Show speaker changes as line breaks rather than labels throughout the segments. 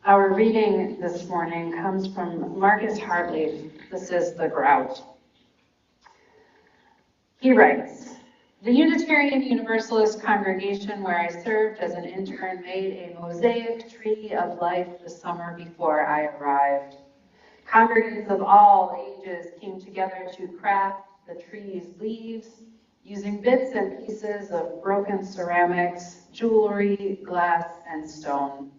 Our reading this morning comes from Marcus Hartley. This is The Grout. He writes, "The Unitarian Universalist congregation where I served as an intern made a mosaic tree of life the summer before I arrived. Congregants of all ages came together to craft the tree's leaves, using bits and pieces of broken ceramics, jewelry, glass, and stone.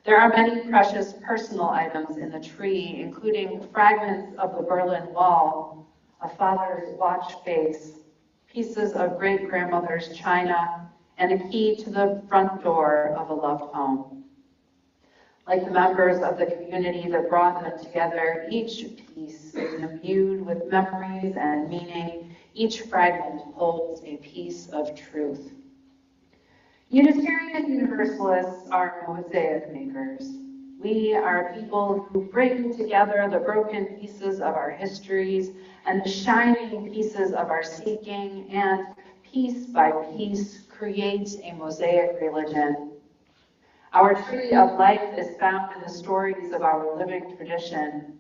There are many precious personal items in the tree, including fragments of the Berlin Wall, a father's watch face, pieces of great-grandmother's china, and a key to the front door of a loved home. Like the members of the community that brought them together, each piece is imbued with memories and meaning. Each fragment holds a piece of truth. Unitarian Universalists are mosaic makers. We are people who bring together the broken pieces of our histories and the shining pieces of our seeking, and piece by piece create a mosaic religion. Our tree of life is found in the stories of our living tradition.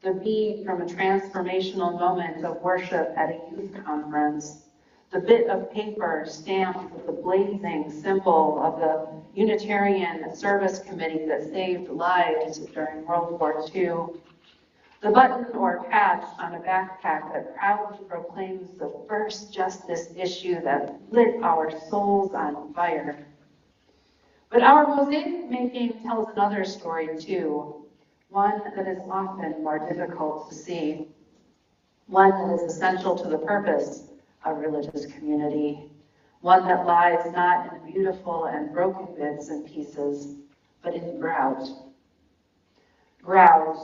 The bead from a transformational moment of worship at a youth conference, the bit of paper stamped with the blazing symbol of the Unitarian Service Committee that saved lives during World War II, the button or patch on a backpack that proudly proclaims the first justice issue that lit our souls on fire. But our mosaic making tells another story too, one that is often more difficult to see, one that is essential to the purpose of religious community, one that lies not in beautiful and broken bits and pieces, but in grout. Grout,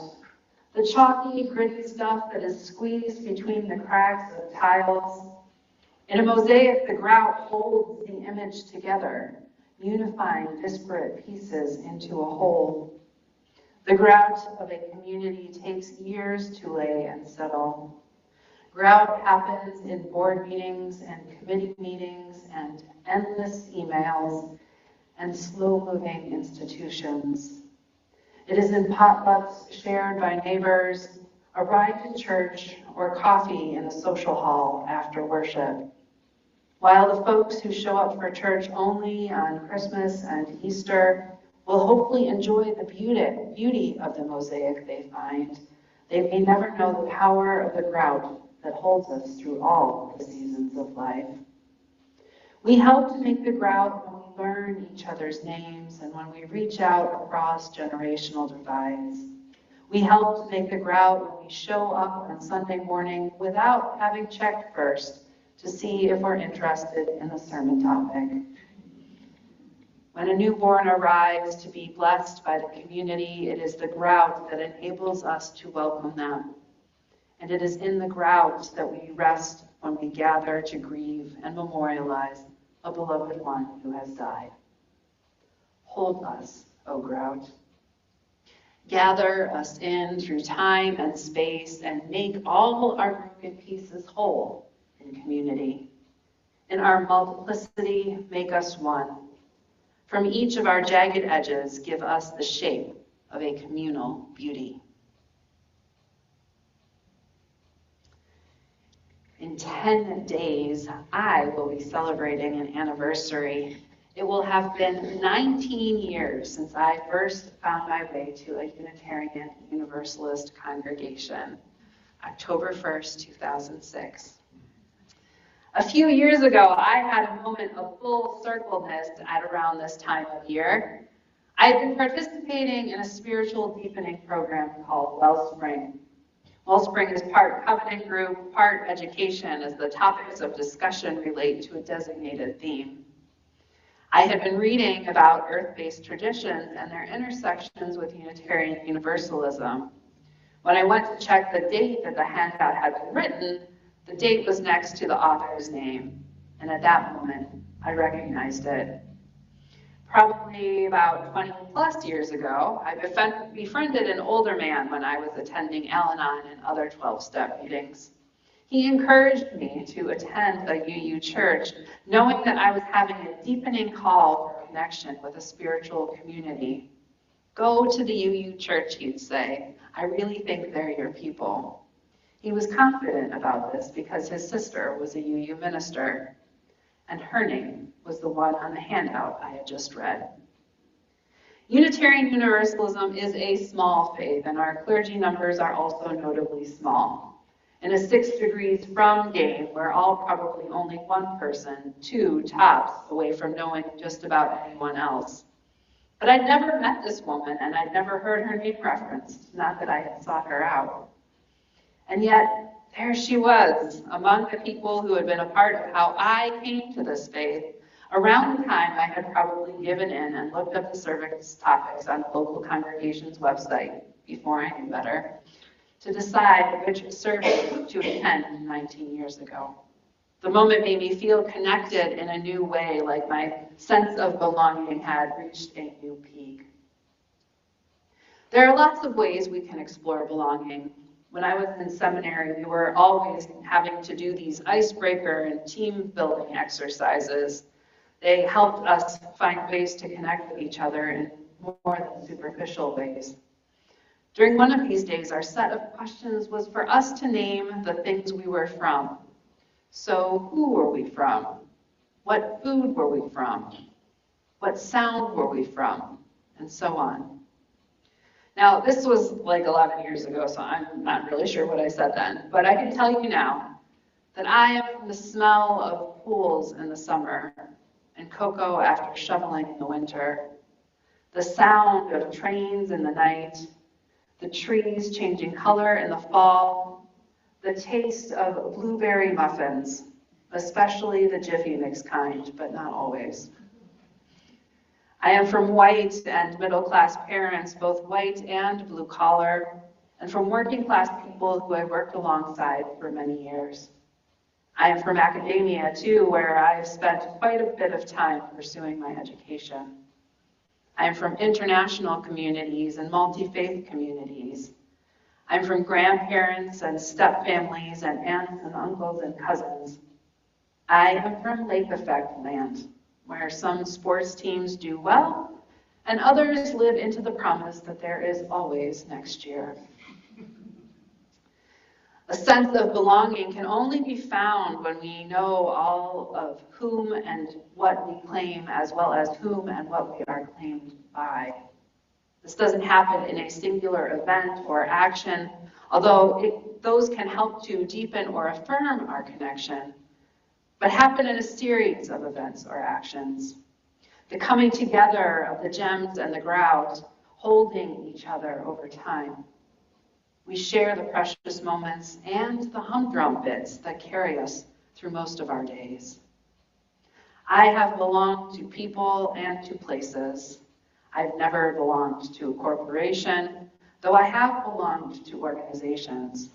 the chalky, gritty stuff that is squeezed between the cracks of tiles. In a mosaic, the grout holds the image together, unifying disparate pieces into a whole. The grout of a community takes years to lay and settle. Grout happens in board meetings and committee meetings and endless emails and slow-moving institutions. It is in potlucks shared by neighbors, a ride to church, or coffee in a social hall after worship. While the folks who show up for church only on Christmas and Easter will hopefully enjoy the beauty of the mosaic they find, they may never know the power of the grout that holds us through all the seasons of life. We help to make the grout when we learn each other's names and when we reach out across generational divides. We help to make the grout when we show up on Sunday morning without having checked first to see if we're interested in the sermon topic. When a newborn arrives to be blessed by the community, it is the grout that enables us to welcome them. And it is in the grout that we rest when we gather to grieve and memorialize a beloved one who has died. Hold us, O grout. Gather us in through time and space and make all our broken pieces whole in community. In our multiplicity, make us one. From each of our jagged edges, give us the shape of a communal beauty. In 10 days, I will be celebrating an anniversary. It will have been 19 years since I first found my way to a Unitarian Universalist congregation, October 1st, 2006. A few years ago, I had a moment of full circleness at around this time of year. I had been participating in a spiritual deepening program called Wellspring. Wellspring is part covenant group, part education, as the topics of discussion relate to a designated theme. I had been reading about earth-based traditions and their intersections with Unitarian Universalism. When I went to check the date that the handout had been written, the date was next to the author's name, and at that moment, I recognized it. Probably about 20 plus years ago, I befriended an older man when I was attending Al-Anon and other 12-step meetings. He encouraged me to attend a UU church, knowing that I was having a deepening call for connection with a spiritual community. Go to the UU church, he'd say. I really think they're your people. He was confident about this because his sister was a UU minister, and her name was the one on the handout I had just read. Unitarian Universalism is a small faith, and our clergy numbers are also notably small. In a 6 degrees from game, we're all probably only one person, 2 tops, away from knowing just about anyone else. But I'd never met this woman, and I'd never heard her name referenced, not that I had sought her out. And yet, there she was, among the people who had been a part of how I came to this faith, around the time I had probably given in and looked up the service topics on the local congregation's website, before I knew better, to decide which service to attend 19 years ago. The moment made me feel connected in a new way, like my sense of belonging had reached a new peak. There are lots of ways we can explore belonging. When I was in seminary, we were always having to do these icebreaker and team-building exercises. They helped us find ways to connect with each other in more than superficial ways. During one of these days, our set of questions was for us to name the things we were from. So who were we from? What food were we from? What sound were we from? And so on. Now, this was like 11 years ago, so I'm not really sure what I said then. But I can tell you now that I am from the smell of pools in the summer and cocoa after shoveling in the winter, the sound of trains in the night, the trees changing color in the fall, the taste of blueberry muffins, especially the Jiffy Mix kind, but not always. I am from white and middle-class parents, both white and blue-collar, and from working-class people who I worked alongside for many years. I am from academia, too, where I've spent quite a bit of time pursuing my education. I am from international communities and multi-faith communities. I'm from grandparents and step-families and aunts and uncles and cousins. I am from lake effect land, where some sports teams do well and others live into the promise that there is always next year. A sense of belonging can only be found when we know all of whom and what we claim, as well as whom and what we are claimed by. This doesn't happen in a singular event or action, although those can help to deepen or affirm our connection, but happen in a series of events or actions. The coming together of the gems and the grout, holding each other over time. We share the precious moments and the humdrum bits that carry us through most of our days. I have belonged to people and to places. I've never belonged to a corporation, though I have belonged to organizations.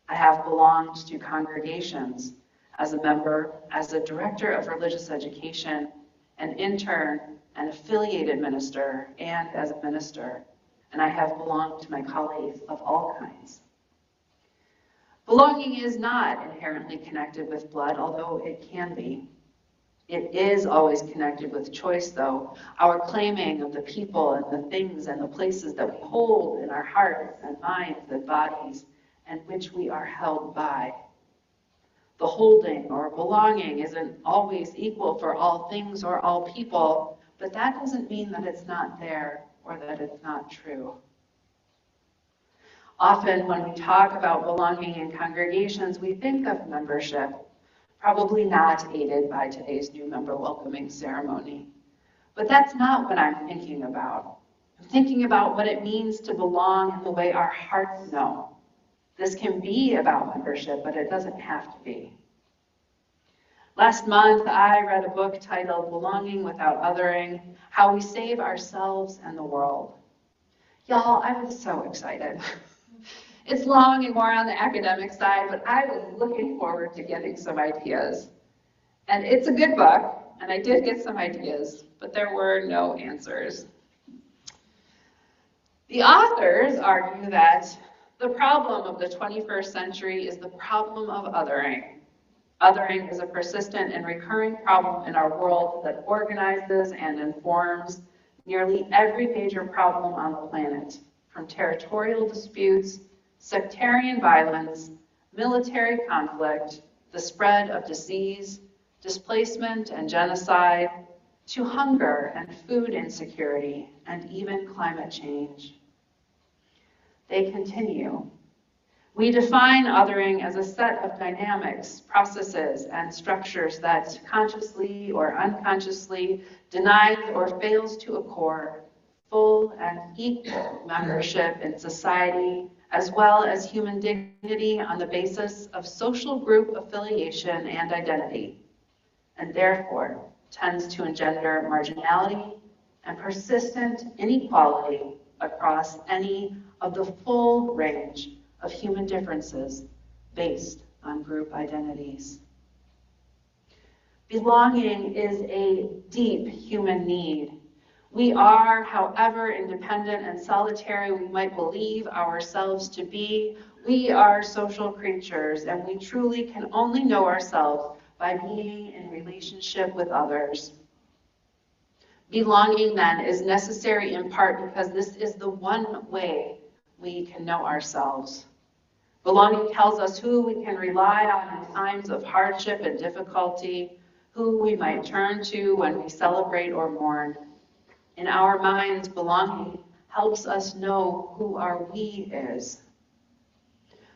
I have belonged to congregations as a member, as a director of religious education, an intern, an affiliated minister, and as a minister. And I have belonged to my colleagues of all kinds. Belonging is not inherently connected with blood, although it can be. It is always connected with choice, though, our claiming of the people and the things and the places that we hold in our hearts and minds and bodies, and which we are held by. The holding or belonging isn't always equal for all things or all people, but that doesn't mean that it's not there or that it's not true. Often when we talk about belonging in congregations, we think of membership, probably not aided by today's new member welcoming ceremony. But that's not what I'm thinking about. I'm thinking about what it means to belong in the way our hearts know. This can be about membership, but it doesn't have to be. Last month, I read a book titled Belonging Without Othering: How We Save Ourselves and the World. Y'all, I was so excited. It's long and more on the academic side, but I was looking forward to getting some ideas. And it's a good book, and I did get some ideas, but there were no answers. The authors argue that the problem of the 21st century is the problem of othering. Othering is a persistent and recurring problem in our world that organizes and informs nearly every major problem on the planet, from territorial disputes, sectarian violence, military conflict, the spread of disease, displacement and genocide, to hunger and food insecurity, and even climate change. They continue. We define othering as a set of dynamics, processes, and structures that consciously or unconsciously denies or fails to accord full and equal membership in society, as well as human dignity on the basis of social group affiliation and identity, and therefore tends to engender marginality and persistent inequality across any of the full range of human differences based on group identities. Belonging is a deep human need. We are, however independent and solitary we might believe ourselves to be, we are social creatures, and we truly can only know ourselves by being in relationship with others. Belonging, then, is necessary in part because this is the one way we can know ourselves. Belonging tells us who we can rely on in times of hardship and difficulty, who we might turn to when we celebrate or mourn. In our minds, belonging helps us know who our we is.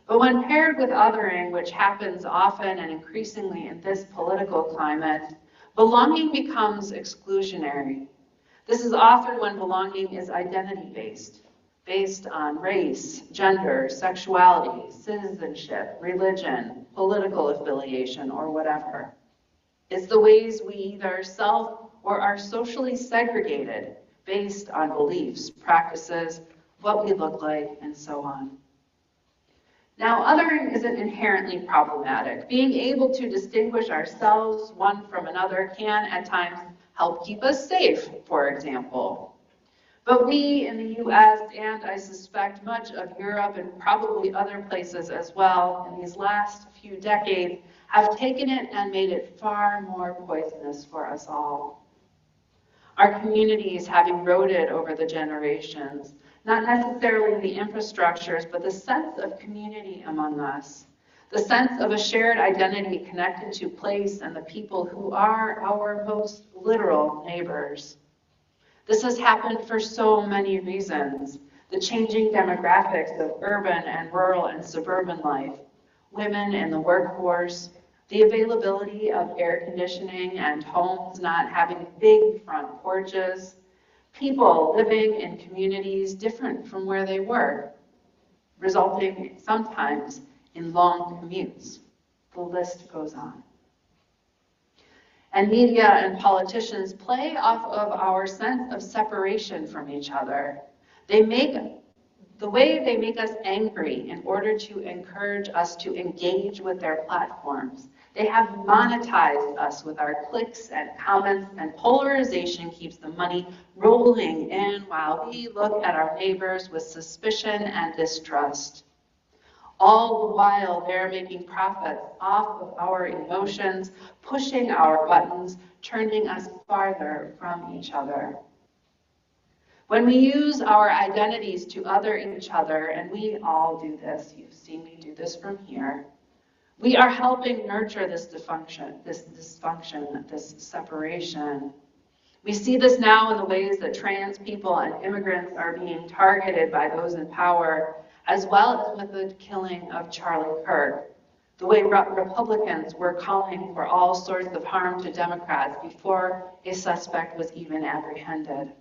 But when paired with othering, which happens often and increasingly in this political climate, belonging becomes exclusionary. This is often when belonging is identity-based, based on race, gender, sexuality, citizenship, religion, political affiliation, or whatever. It's the ways we either self or are socially segregated based on beliefs, practices, what we look like, and so on. Now, othering isn't inherently problematic. Being able to distinguish ourselves one from another can, at times, help keep us safe, for example. But we in the US, and I suspect much of Europe and probably other places as well, in these last few decades, have taken it and made it far more poisonous for us all. Our communities have eroded over the generations, not necessarily the infrastructures, but the sense of community among us, the sense of a shared identity connected to place and the people who are our most literal neighbors. This has happened for so many reasons: the changing demographics of urban and rural and suburban life, women in the workforce, the availability of air conditioning and homes not having big front porches, people living in communities different from where they were, resulting sometimes in long commutes. The list goes on. And media and politicians play off of our sense of separation from each other. The way they make us angry in order to encourage us to engage with their platforms. They have monetized us with our clicks and comments, and polarization keeps the money rolling in while we look at our neighbors with suspicion and distrust. All the while, they're making profits off of our emotions, pushing our buttons, turning us farther from each other. When we use our identities to other each other, and we all do this, you've seen me do this from here, we are helping nurture this dysfunction, this separation. We see this now in the ways that trans people and immigrants are being targeted by those in power, as well as with the killing of Charlie Kirk, the way Republicans were calling for all sorts of harm to Democrats before a suspect was even apprehended.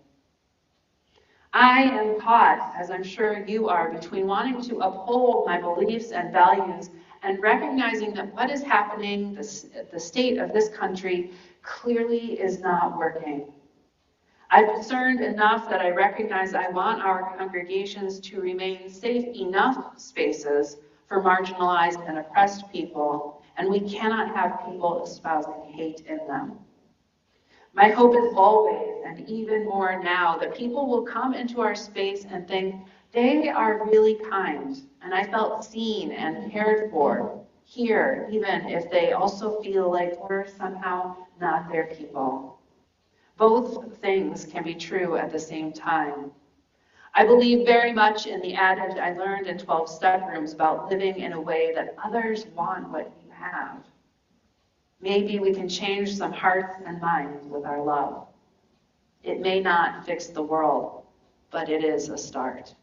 I am caught, as I'm sure you are, between wanting to uphold my beliefs and values and recognizing that what is happening, the state of this country, clearly is not working. I've discerned enough that I recognize I want our congregations to remain safe enough spaces for marginalized and oppressed people, and we cannot have people espousing hate in them. My hope is always, and even more now, that people will come into our space and think, they are really kind, and I felt seen and cared for here, even if they also feel like we're somehow not their people. Both things can be true at the same time. I believe very much in the adage I learned in 12 step rooms about living in a way that others want what you have. Maybe we can change some hearts and minds with our love. It may not fix the world, but it is a start.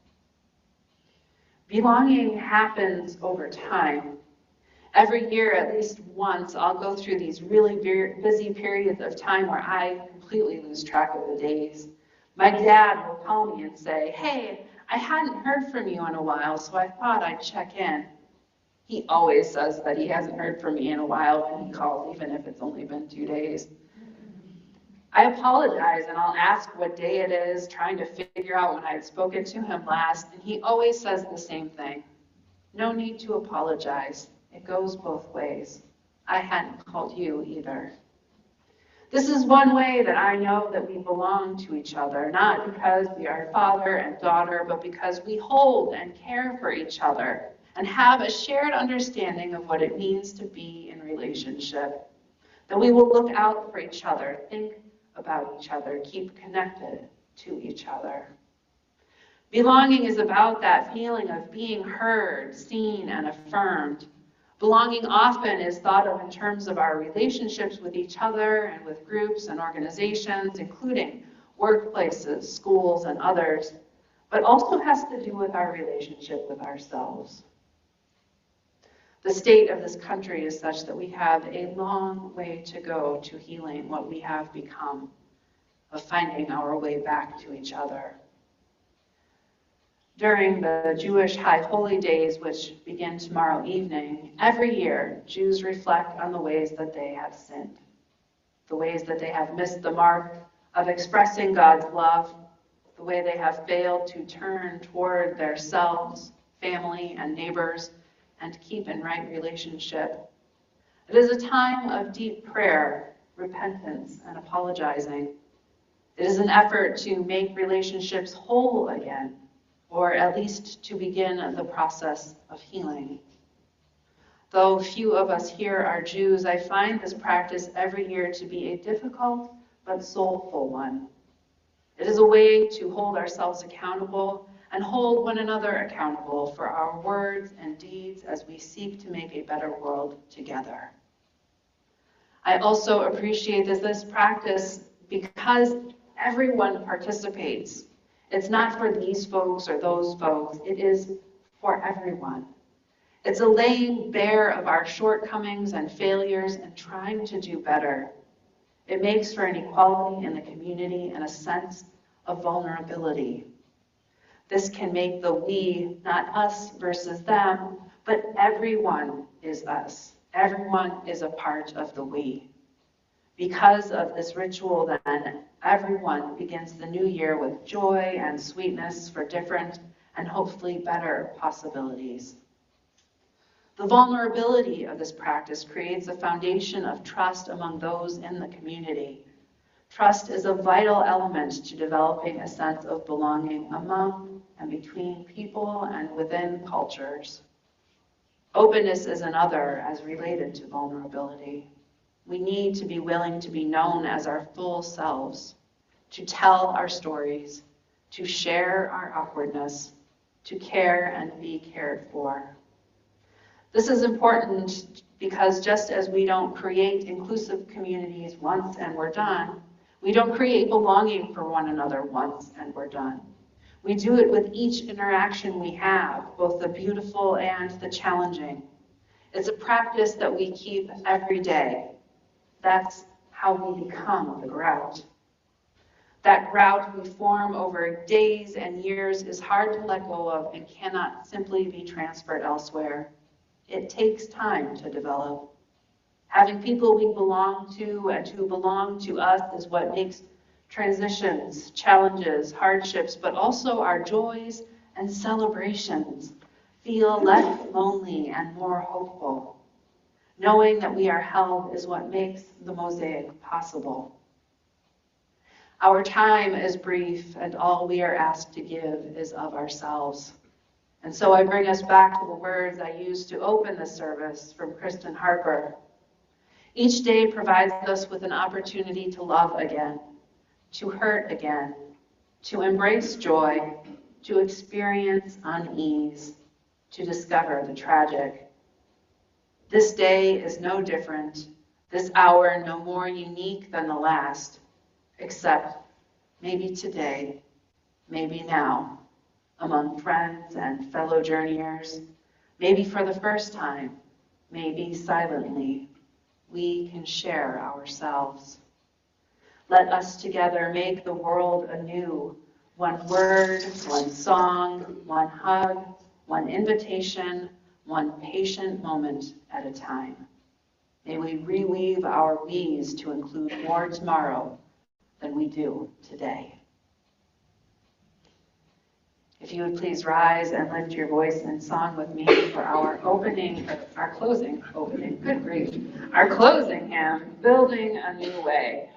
Belonging happens over time. Every year, at least once, I'll go through these really busy periods of time where I completely lose track of the days. My dad will call me and say, "Hey, I hadn't heard from you in a while, so I thought I'd check in." He always says that he hasn't heard from me in a while when he calls, even if it's only been 2 days. I apologize and I'll ask what day it is, trying to figure out when I had spoken to him last, and he always says the same thing. No need to apologize. It goes both ways. I hadn't called you either. This is one way that I know that we belong to each other, not because we are father and daughter, but because we hold and care for each other and have a shared understanding of what it means to be in relationship. That we will look out for each other, think about each other, keep connected to each other. Belonging is about that feeling of being heard, seen, and affirmed. Belonging often is thought of in terms of our relationships with each other and with groups and organizations, including workplaces, schools, and others, but also has to do with our relationship with ourselves. The state of this country is such that we have a long way to go to healing what we have become, of finding our way back to each other. During the Jewish High Holy Days, which begin tomorrow evening, every year Jews reflect on the ways that they have sinned, the ways that they have missed the mark of expressing God's love, the way they have failed to turn toward their selves, family, and neighbors, and keep in right relationship. It is a time of deep prayer, repentance, and apologizing. It is an effort to make relationships whole again, or at least to begin the process of healing. Though few of us here are Jews, I find this practice every year to be a difficult but soulful one. It is a way to hold ourselves accountable and hold one another accountable for our words and deeds as we seek to make a better world together. I also appreciate this practice because everyone participates. It's not for these folks or those folks. It is for everyone. It's a laying bare of our shortcomings and failures and trying to do better. It makes for an equality in the community and a sense of vulnerability. This can make the we, not us versus them, but everyone is us. Everyone is a part of the we. Because of this ritual, then, everyone begins the new year with joy and sweetness for different and hopefully better possibilities. The vulnerability of this practice creates a foundation of trust among those in the community. Trust is a vital element to developing a sense of belonging among and between people and within cultures. Openness is another as related to vulnerability. We need to be willing to be known as our full selves, to tell our stories, to share our awkwardness, to care and be cared for. This is important because just as we don't create inclusive communities once and we're done, we don't create belonging for one another once and we're done. We do it with each interaction we have, both the beautiful and the challenging. It's a practice that we keep every day. That's how we become the grout. That grout we form over days and years is hard to let go of and cannot simply be transferred elsewhere. It takes time to develop. Having people we belong to and who belong to us is what makes transitions, challenges, hardships, but also our joys and celebrations feel less lonely and more hopeful. Knowing that we are held is what makes the mosaic possible. Our time is brief, and all we are asked to give is of ourselves. And so I bring us back to the words I used to open the service from Kristen Harper. Each day provides us with an opportunity to love again, to hurt again, to embrace joy, to experience unease, to discover the tragic. This day is no different, this hour no more unique than the last, except maybe today, maybe now, among friends and fellow journeyers, maybe for the first time, maybe silently, we can share ourselves. Let us together make the world anew, one word, one song, one hug, one invitation, one patient moment at a time. May we reweave our we's to include more tomorrow than we do today. If you would please rise and lift your voice in song with me for our closing hymn, Building a New Way.